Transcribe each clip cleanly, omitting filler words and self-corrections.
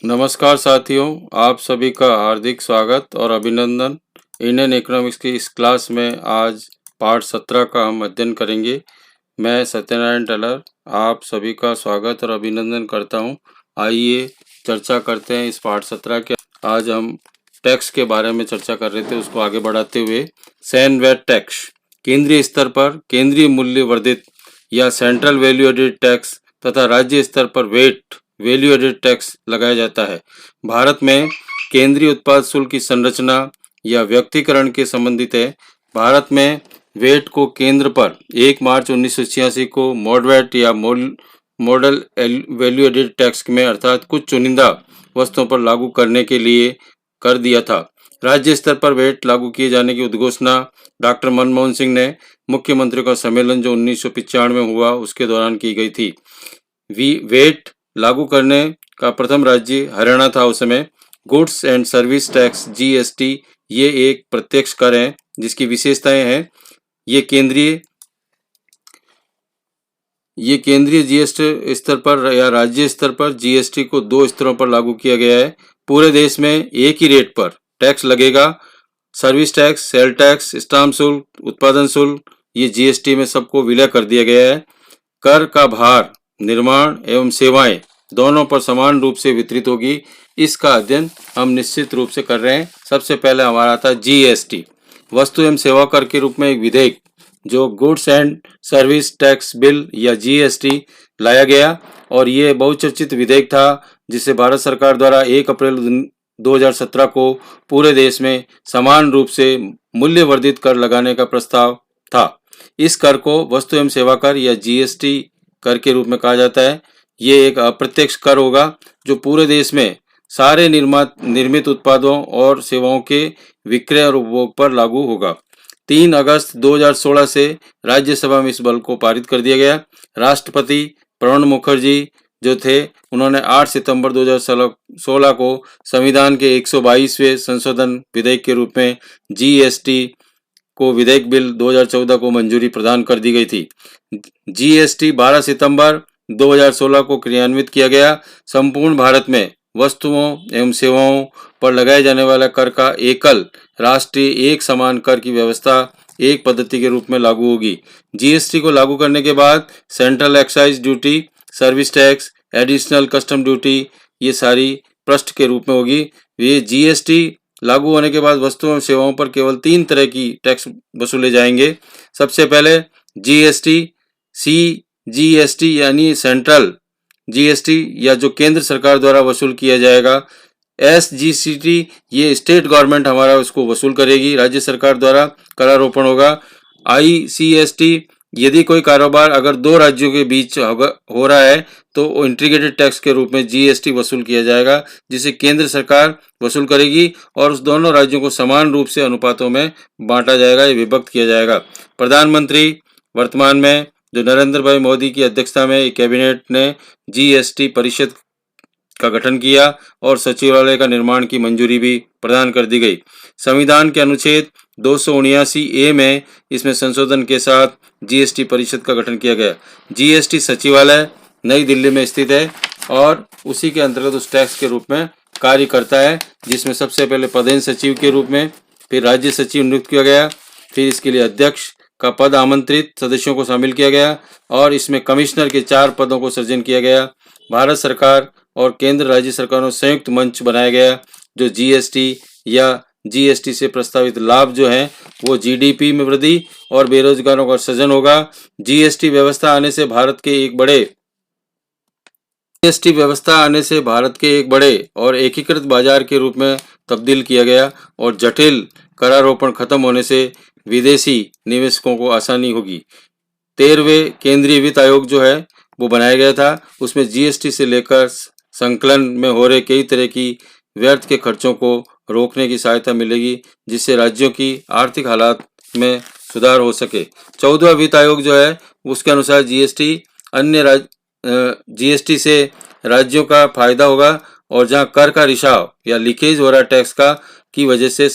नमस्कार साथियों, आप सभी का हार्दिक स्वागत और अभिनंदन। इंडियन इकोनॉमिक्स की इस क्लास में आज पाठ 17 का हम अध्ययन करेंगे। मैं सत्यनारायण टेलर आप सभी का स्वागत और अभिनंदन करता हूं। आइए चर्चा करते हैं इस पाठ 17 के। आज हम टैक्स के बारे में चर्चा कर रहे थे, उसको आगे बढ़ाते हुए सैन वैट टैक्स केंद्रीय स्तर पर केंद्रीय मूल्य वर्धित या सेंट्रल वैल्यू एडेड टैक्स तथा राज्य स्तर पर वेट वैल्यू एडेड टैक्स लगाया जाता है। भारत में केंद्रीय उत्पाद शुल्क की संरचना या व्यक्तिकरण के संबंधित है। भारत में वेट को केंद्र पर 1 मार्च 1986 को मॉडवेट या मॉडल वैल्यू एडेड टैक्स में अर्थात कुछ चुनिंदा वस्तुओं पर लागू करने के लिए कर दिया था। राज्य स्तर पर वेट लागू किए जाने की उद्घोषणा डॉक्टर मनमोहन सिंह ने मुख्यमंत्रियों का सम्मेलन जो 1995 में हुआ उसके दौरान की गई थी। वेट लागू करने का प्रथम राज्य हरियाणा था उस समय। Goods and service tax GST ये एक प्रत्यक्ष कर है जिसकी विशेषताएं हैं। ये केंद्रीय जीएसटी स्तर पर या राज्य स्तर पर जीएसटी को 2 स्तरों पर लागू किया गया है। पूरे देश में एक ही रेट पर टैक्स लगेगा। Service tax, sale tax, stamp शुल्क, उत्पादन शुल्क ये जीएसटी में सबको विलय कर दिया गया है। कर का भार निर्माण एवं सेवाएं दोनों पर समान रूप से वितरित होगी। इसका अध्ययन हम निश्चित रूप से कर रहे हैं। सबसे पहले हमारा आता है जीएसटी, वस्तु एवं सेवा कर के रूप में एक विधेयक जो goods and service tax bill या जीएसटी लाया गया और ये बहुचर्चित विधेयक था जिसे भारत सरकार द्वारा 1 अप्रैल 2017 को पूरे देश में समान रूप से मूल्य वर्धित कर लगाने का प्रस्ताव था। इस कर को वस्तु एवं सेवा कर या जीएसटी कर के रूप में कहा जाता है। ये एक अप्रत्यक्ष कर होगा जो पूरे देश में सारे निर्मित उत्पादों और सेवाओं के विक्रय और उपभोग पर लागू होगा। 3 अगस्त 2016 से राज्यसभा में इस बिल को पारित कर दिया गया। राष्ट्रपति प्रणब मुखर्जी जो थे उन्होंने 8 सितंबर 2016 को संविधान के 122वें संशोधन विधेयक के रूप में जीएसटी को विधेयक बिल 2014 को मंजूरी प्रदान कर दी गई थी। जीएसटी 12 सितंबर 2016 को क्रियान्वित किया गया। संपूर्ण भारत में वस्तुओं एवं सेवाओं पर लगाए जाने वाला कर का एकल राष्ट्रीय एक समान कर की व्यवस्था एक पद्धति के रूप में लागू होगी। जीएसटी को लागू करने के बाद central excise duty, service tax, additional custom duty ये सारी पृष्ठ के रूप में होगी। ये जीएसटी लागू होने के बाद वस्तुओं एवं सेवाओं पर केवल 3 तरह की टैक्स वसूले जाएंगे। सबसे पहले जीएसटी, सीजीएसटी यानी सेंट्रल जीएसटी या जो केंद्र सरकार द्वारा वसूल किया जाएगा। एसजीसीटी ये स्टेट गवर्नमेंट हमारा उसको वसूल करेगी, राज्य सरकार द्वारा करारोपण होगा। आईसीएसटी यदि कोई कारोबार अगर 2 राज्यों के बीच हो रहा है तो इंटीग्रेटेड टैक्स के रूप में जीएसटी वसूल किया जाएगा जिसे केंद्र सरकार वसूल करेगी और उस दोनों राज्यों को समान रूप से अनुपातों में बांटा जाएगा, ये विभक्त किया जाएगा। प्रधानमंत्री वर्तमान में जो नरेंद्र भाई मोदी की अध्यक्षता में कैबिनेट ने जीएसटी परिषद का गठन किया और सचिवालय का निर्माण की मंजूरी भी प्रदान कर दी गई। संविधान के अनुच्छेद 279A में इसमें संशोधन के साथ जीएसटी परिषद का गठन किया गया। जीएसटी सचिवालय नई दिल्ली में स्थित है और उसी के अंतर्गत उस टैक्स के रूप में कार्य करता है जिसमें सबसे पहले पदेन सचिव के रूप में, फिर राज्य सचिव नियुक्त किया गया, फिर इसके लिए अध्यक्ष का पद आमंत्रित सदस्यों को शामिल किया गया और इसमें कमिश्नर के 4 पदों को सृजन किया गया। भारत सरकार और केंद्र राज्य सरकारों संयुक्त मंच बनाया गया जो जीएसटी या जीएसटी से प्रस्तावित लाभ जो है वो जीडीपी में वृद्धि और बेरोजगारों का सृजन होगा। जीएसटी व्यवस्था आने से भारत के एक बड़े और एकीकृत बाजार के रूप में तब्दील किया गया और जटिल करारोपण खत्म होने से विदेशी निवेशकों को आसानी होगी। 13वें केंद्रीय वित्त आयोग जो है वो बनाया गया था। उसमें जीएसटी से लेकर संकलन में हो रहे कई तरह की व्यर्थ के खर्चों को रोकने की सहायता मिलेगी जिससे राज्यों की आर्थिक हालात में सुधार हो सके। 14वां वित्त आयोग जो है उसके अनुसार जीएसटी से राज्यों का फायदा होगा और जहां कर का रिसाव या लीकेज हो रहा टैक्स का की वजह से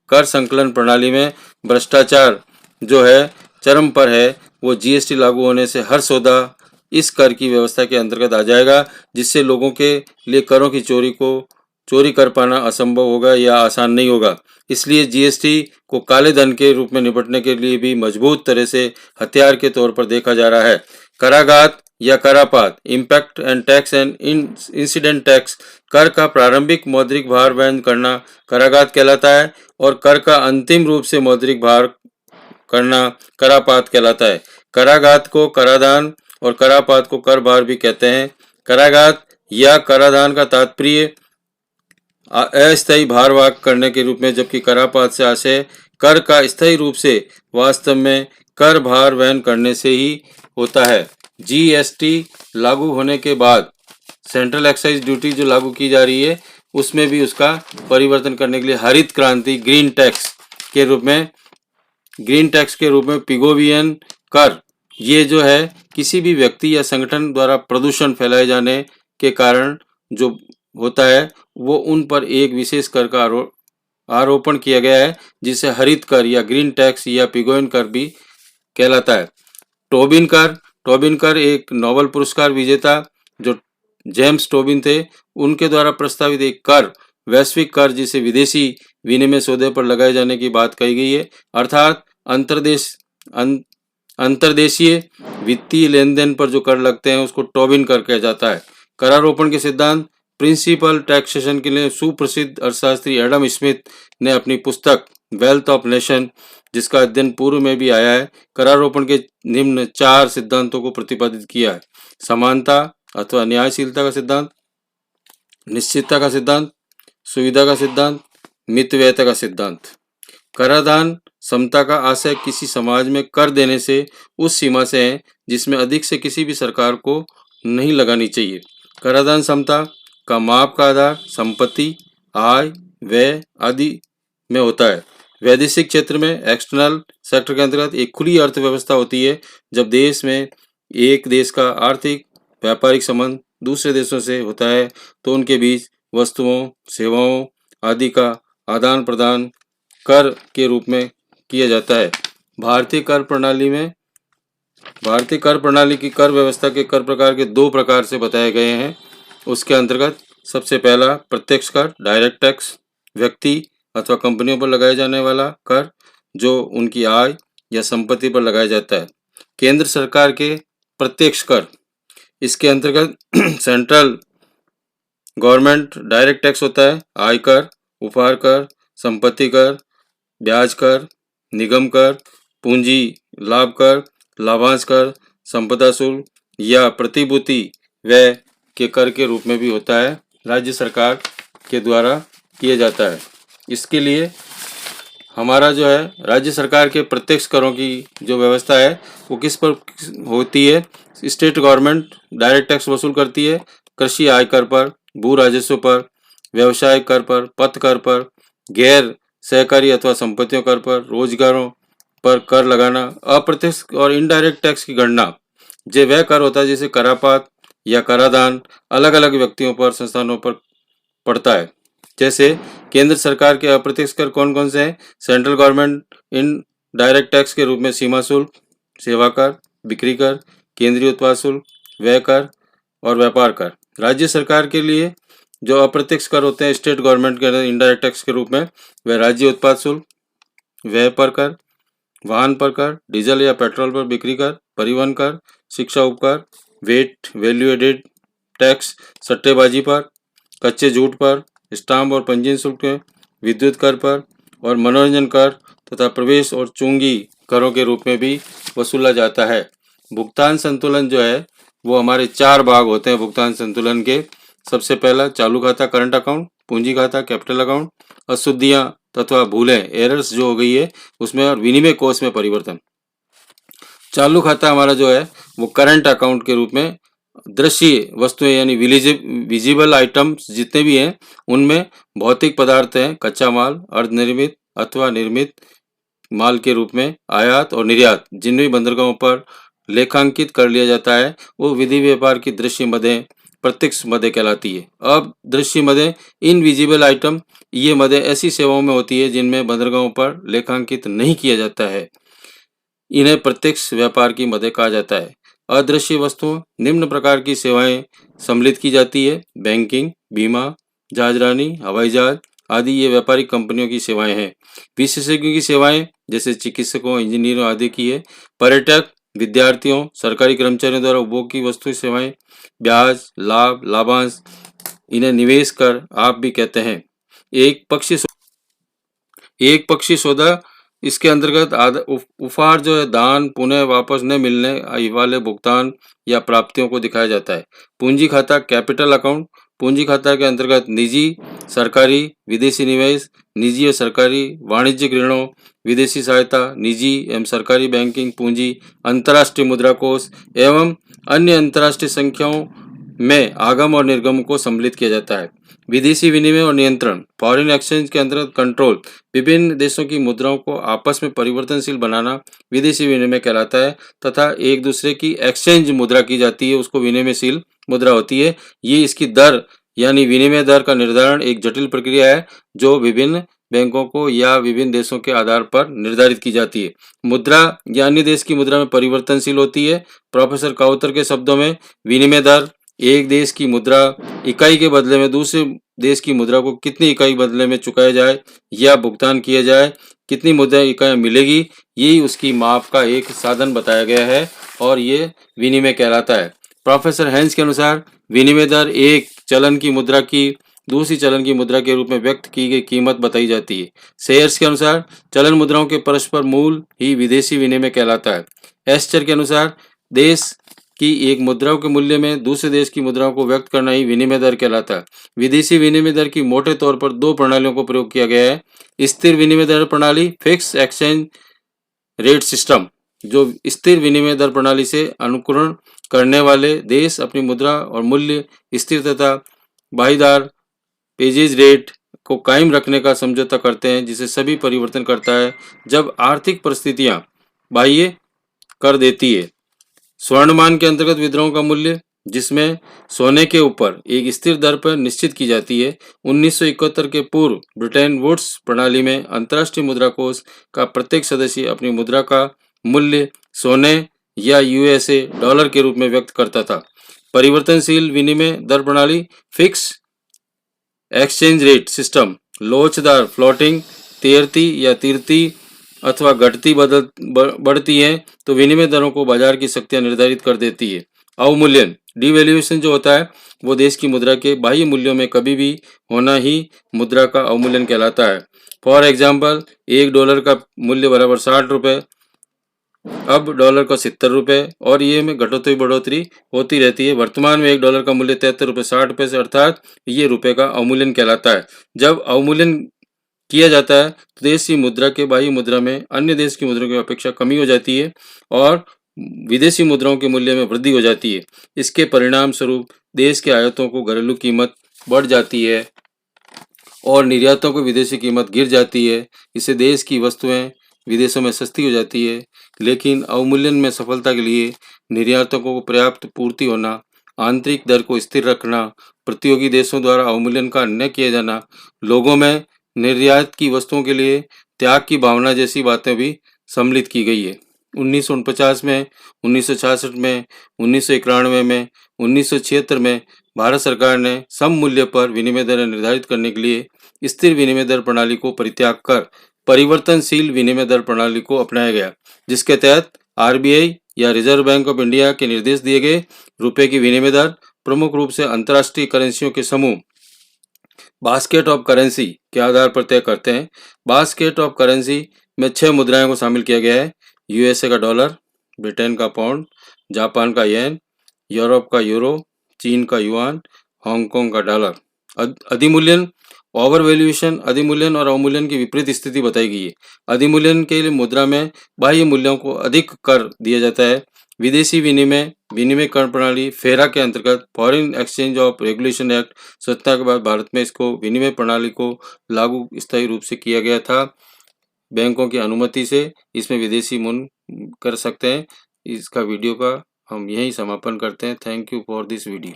कर संकलन प्रणाली में भ्रष्टाचार जो है चरम पर है, वो जीएसटी लागू होने से हर सौदा इस कर की व्यवस्था के अंतर्गत आ जाएगा, जिससे लोगों के लिए करों की चोरी कर पाना असंभव होगा या आसान नहीं होगा। इसलिए जीएसटी को काले धन के रूप में निपटने के लिए भी मजबूत तरह से हथियार के तौर पर देखा जा रहा है। कराघात या करापात, impact and tax and incident tax, कर का प्रारंभिक मौद्रिक भार वहन करना कराघात कहलाता है और कर का अंतिम रूप से मौद्रिक भार करना करापात कहलाता है। कराघात को कराधान और करापात को कर भार भी कहते हैं। कराघात या कराधान का तात्पर्य अस्थायी भार वाहक करने के रूप में, जबकि करापात से आशय कर का स्थायी रूप से वास्तव में कर भार वहन करने से ही होता है। जीएसटी लागू होने के बाद सेंट्रल एक्साइज ड्यूटी जो लागू की जा रही है, उसमें भी उसका परिवर्तन करने के लिए हरित क्रांति ग्रीन टैक्स के रूप में पिगोवियन कर, ये जो है किसी भी व्यक्ति या संगठन द्वारा प्रदूषण फैलाए जाने के कारण जो होता है, वो उन पर एक विशेष कर का आरोपण किया गया है, जिसे हरित कर या ग्रीन टैक्स या पिगोवियन कर भी कहलाता है। टोबिन कर एक नोबेल पुरस्कार विजेता जो जेम्स टोबिन थे, उनके द्वारा प्रस्तावित एक कर, वैश्विक कर, जिसे विदेशी विनिमय सौदे पर लगाए जाने की बात कही गई है, अर्थात अंतर्देशीय वित्तीय लेन देन पर जो कर लगते हैं उसको टोबिन कर कहा जाता है। करारोपण के सिद्धांत, प्रिंसिपल टैक्सेशन के लिए सुप्रसिद्ध अर्थशास्त्री एडम स्मिथ ने अपनी पुस्तक वेल्थ ऑफ नेशन, जिसका अध्ययन पूर्व में भी आया है, करारोपण के निम्न 4 सिद्धांतों को प्रतिपादित किया है। समानता अथवा न्यायशीलता का सिद्धांत, निश्चितता का सिद्धांत, सुविधा का सिद्धांत, मितव्ययता का सिद्धांत। कराधान समता का आशय किसी समाज में कर देने से उस सीमा से है जिसमें अधिक से किसी भी सरकार को नहीं लगानी चाहिए। कराधान समता का माप का आधार संपत्ति, आय, व्यय आदि में होता है। वैदेशिक क्षेत्र में एक्सटर्नल सेक्टर के अंतर्गत एक खुली अर्थव्यवस्था होती है। जब देश में एक देश का आर्थिक व्यापारिक संबंध दूसरे देशों से होता है तो उनके बीच वस्तुओं, सेवाओं आदि का आदान प्रदान कर के रूप में किया जाता है। भारतीय कर प्रणाली की कर व्यवस्था के कर प्रकार के 2 प्रकार से बताए गए हैं। उसके अंतर्गत सबसे पहला प्रत्यक्ष कर, डायरेक्ट टैक्स, व्यक्ति अथवा कंपनियों पर लगाया जाने वाला कर जो उनकी आय या संपत्ति पर लगाया जाता है। केंद्र सरकार के प्रत्यक्ष कर, इसके अंतर्गत सेंट्रल गवर्नमेंट डायरेक्ट टैक्स होता है, आयकर, उपहार कर, संपत्ति कर, ब्याज कर, निगम कर, पूंजी लाभ कर, लाभांश कर, संपदा शुल्क या प्रतिभूति व्यय के कर के रूप में भी होता है, राज्य सरकार के द्वारा किया जाता है। इसके लिए हमारा जो है राज्य सरकार के प्रत्यक्ष करों की जो व्यवस्था है वो किस पर होती है। स्टेट गवर्नमेंट डायरेक्ट टैक्स वसूल करती है कृषि आयकर पर, भू राजस्व पर, व्यवसाय कर पर, पथ कर पर, गैर सहकारी अथवा संपत्तियों कर पर, रोजगारों पर कर लगाना। अप्रत्यक्ष और इनडायरेक्ट टैक्स की गणना जो वह कर होता है जिसे करापात या कराधान अलग अलग व्यक्तियों पर, संस्थानों पर पड़ता है। जैसे केंद्र सरकार के अप्रत्यक्ष कर कौन कौन से हैं? Central government in direct tax के रूप में सीमा शुल्क, सेवा कर, बिक्री कर, केंद्रीय उत्पाद शुल्क, व्यय कर और व्यापार कर। राज्य सरकार के लिए जो अप्रत्यक्ष कर होते हैं स्टेट गवर्नमेंट के इनडायरेक्ट टैक्स के रूप में, वह राज्य उत्पाद शुल्क, व्यय पर कर, वाहन पर कर, डीजल या पेट्रोल पर बिक्री कर, परिवहन कर, शिक्षा उपकर, वेट वैल्यू एडेड टैक्स, सट्टेबाजी पर, कच्चे जूट पर, स्टाम्प और पंजीयन शुल्क, विद्युत कर पर और मनोरंजन कर तथा प्रवेश और चुंगी करों के रूप में भी वसूला जाता है। भुगतान संतुलन जो है वो हमारे 4 भाग होते हैं भुगतान संतुलन के। सबसे पहला चालू खाता करंट अकाउंट, पूंजी खाता कैपिटल अकाउंट, अशुद्धियां तथा भूलें एरर्स जो हो गई है उसमें, और विनिमय कोष में परिवर्तन। चालू खाता हमारा जो है वो करंट अकाउंट के रूप में दृश्य वस्तुएं यानी विजिबल आइटम्स जितने भी हैं उनमें भौतिक पदार्थ हैं, कच्चा माल, अर्धनिर्मित अथवा निर्मित माल के रूप में आयात और निर्यात जिन भी बंदरगाहों पर लेखांकित कर लिया जाता है वो विधि व्यापार की दृश्य मदें प्रत्यक्ष मदें कहलाती है। अब दृश्य मदें इनविजिबल आइटम, ये मदें ऐसी सेवाओं में होती है जिनमें बंदरगाहों पर लेखांकित नहीं किया जाता है, इन्हें प्रत्यक्ष व्यापार की मदें कहा जाता है। अदृश्य वस्तुओं निम्न प्रकार की सेवाएं सम्मिलित की जाती है। बैंकिंग, बीमा, जहाजरानी, हवाई जहाज आदि ये व्यापारिक कंपनियों की सेवाएं हैं। विशेषज्ञों की सेवाएं जैसे चिकित्सकों, इंजीनियरों आदि की है। पर्यटक, विद्यार्थियों, सरकारी कर्मचारियों द्वारा उपभोग की वस्तु सेवाएं, ब्याज, लाभ, लाभांश, इन्हें निवेश कर आप भी कहते हैं। एक पक्षी सौदा, इसके अंतर्गत उपहार जो है दान, पुनः वापस न मिलने वाले भुगतान या प्राप्तियों को दिखाया जाता है। पूंजी खाता, कैपिटल अकाउंट, पूंजी खाता के अंतर्गत निजी, सरकारी, विदेशी निवेश, निजी और सरकारी वाणिज्यिक ऋणों, विदेशी सहायता, निजी एवं सरकारी बैंकिंग पूंजी, अंतर्राष्ट्रीय मुद्रा कोष एवं अन्य अंतर्राष्ट्रीय संख्याओं में आगम और निर्गम को सम्मिलित किया जाता है। विदेशी विनिमय और नियंत्रण, फॉरेन एक्सचेंज के अंतर्गत कंट्रोल, विभिन्न देशों की मुद्राओं को आपस में परिवर्तनशील बनाना विदेशी विनिमय कहलाता है तथा एक दूसरे की एक्सचेंज मुद्रा की जाती है, उसको विनिमयशील मुद्रा होती है। ये इसकी दर यानी विनिमय दर का निर्धारण एक जटिल प्रक्रिया है जो विभिन्न बैंकों को या विभिन्न देशों के आधार पर निर्धारित की जाती है। मुद्रा या अन्य देश की मुद्रा में परिवर्तनशील होती है। प्रोफेसर काउतर के शब्दों में विनिमय दर एक देश की मुद्रा इकाई के बदले में दूसरे देश की मुद्रा को कितनी इकाई बदले में चुकाया जाए या भुगतान किया जाए, कितनी मुद्रा इकाई मिलेगी, यही उसकी माप का एक साधन बताया गया है और ये विनिमय कहलाता है। प्रोफेसर हेंस के अनुसार विनिमय दर एक चलन की मुद्रा की दूसरी चलन की मुद्रा के रूप में व्यक्त की गई कीमत बताई जाती है। शेयर्स के अनुसार चलन मुद्राओं के परस्पर मूल ही विदेशी विनिमय कहलाता है। एस्चर के अनुसार देश की एक मुद्राओं के मूल्य में दूसरे देश की मुद्राओं को व्यक्त करना ही विनिमय दर कहलाता है। विदेशी विनिमय दर की मोटे तौर पर दो प्रणालियों को प्रयोग किया गया है। स्थिर विनिमय दर प्रणाली, फिक्स एक्सचेंज रेट सिस्टम, जो स्थिर विनिमय दर प्रणाली से अनुकरण करने वाले देश अपनी मुद्रा और मूल्य स्थिर तथा बाईदार पेजेज रेट को कायम रखने का समझौता करते हैं, जिसे सभी परिवर्तन करता है जब आर्थिक परिस्थितियां बाह्य कर देती है। स्वर्णमान के अंतर्गत विद्रोह का मूल्य, जिसमें सोने के ऊपर एक स्थिर दर पर निश्चित की जाती है। 1971 के पूर्व ब्रिटेन वुड्स प्रणाली में अंतर्राष्ट्रीय मुद्रा कोष का प्रत्येक सदस्य अपनी मुद्रा का मूल्य सोने या यूएसए डॉलर के रूप में व्यक्त करता था। परिवर्तनशील विनिमय दर प्रणाली, फिक्स एक्सचेंज रेट सिस्टम, लोचदार फ्लोटिंग, तैरती या तीरती अथवा घटती बढ़ती है तो विनिमय दरों को बाजार की शक्तियां निर्धारित कर देती है। अवमूल्यन, डिवैल्यूएशन जो होता है वो देश की मुद्रा के बाह्य मूल्यों में कभी भी होना ही मुद्रा का अवमूल्यन कहलाता है। फॉर एग्जाम्पल, $1 का मूल्य बराबर 60 रुपये, अब डॉलर का 70 रुपये और ये में घटोतरी बढ़ोतरी होती रहती है। वर्तमान में $1 का मूल्य 73 रुपये 60 पैसे अर्थात ये रुपये का अवमूल्यन कहलाता है। जब अवमूल्यन किया जाता है तो देश की मुद्रा के बाह्य मुद्रा में अन्य देश की मुद्रा की अपेक्षा कमी हो जाती है और विदेशी मुद्राओं के मूल्य में वृद्धि हो जाती है। इसके परिणाम स्वरूप देश के आयातों को घरेलू कीमत बढ़ जाती है और निर्यातों को विदेशी कीमत गिर जाती है। इससे देश की वस्तुएं विदेशों में सस्ती हो जाती है। लेकिन अवमूल्यन में सफलता के लिए निर्यातकों को पर्याप्त पूर्ति होना, आंतरिक दर को स्थिर रखना, प्रतियोगी देशों द्वारा अवमूल्यन का न किया जाना, लोगों में निर्यात की वस्तुओं के लिए त्याग की भावना जैसी बातें भी सम्मिलित की गई है। 1949 में, 1966 में, 1991 में, 1976 में भारत सरकार ने सम मूल्य पर विनिमय दर निर्धारित करने के लिए स्थिर विनिमय दर प्रणाली को परित्याग कर परिवर्तनशील विनिमय दर प्रणाली को अपनाया गया, जिसके तहत आरबीआई या रिजर्व बैंक ऑफ इंडिया के निर्देश दिए गए रुपए की विनिमय दर प्रमुख रूप से अंतर्राष्ट्रीय करेंसियों के समूह बास्केट ऑफ करेंसी के आधार पर तय करते हैं। बास्केट ऑफ करेंसी में 6 मुद्राएं को शामिल किया गया है। यूएसए का डॉलर, ब्रिटेन का पाउंड, जापान का येन, यूरोप का यूरो, चीन का युआन, हांगकांग का डॉलर। अधिमूल्यन, ओवर वैल्यूएशन, अधिमूल्यन और अवमूल्यन की विपरीत स्थिति बताई गई है। अधिमूल्यन के लिए मुद्रा में बाह्य मूल्यों को अधिक कर दिया जाता है। विदेशी विनिमय कर प्रणाली फेरा के अंतर्गत foreign exchange of regulation act स्वतंत्रता के बाद भारत में इसको विनिमय प्रणाली को लागू स्थायी रूप से किया गया था। बैंकों की अनुमति से इसमें विदेशी मुद्रा कर सकते हैं। इसका वीडियो का हम यहीं समापन करते हैं। Thank you for this video.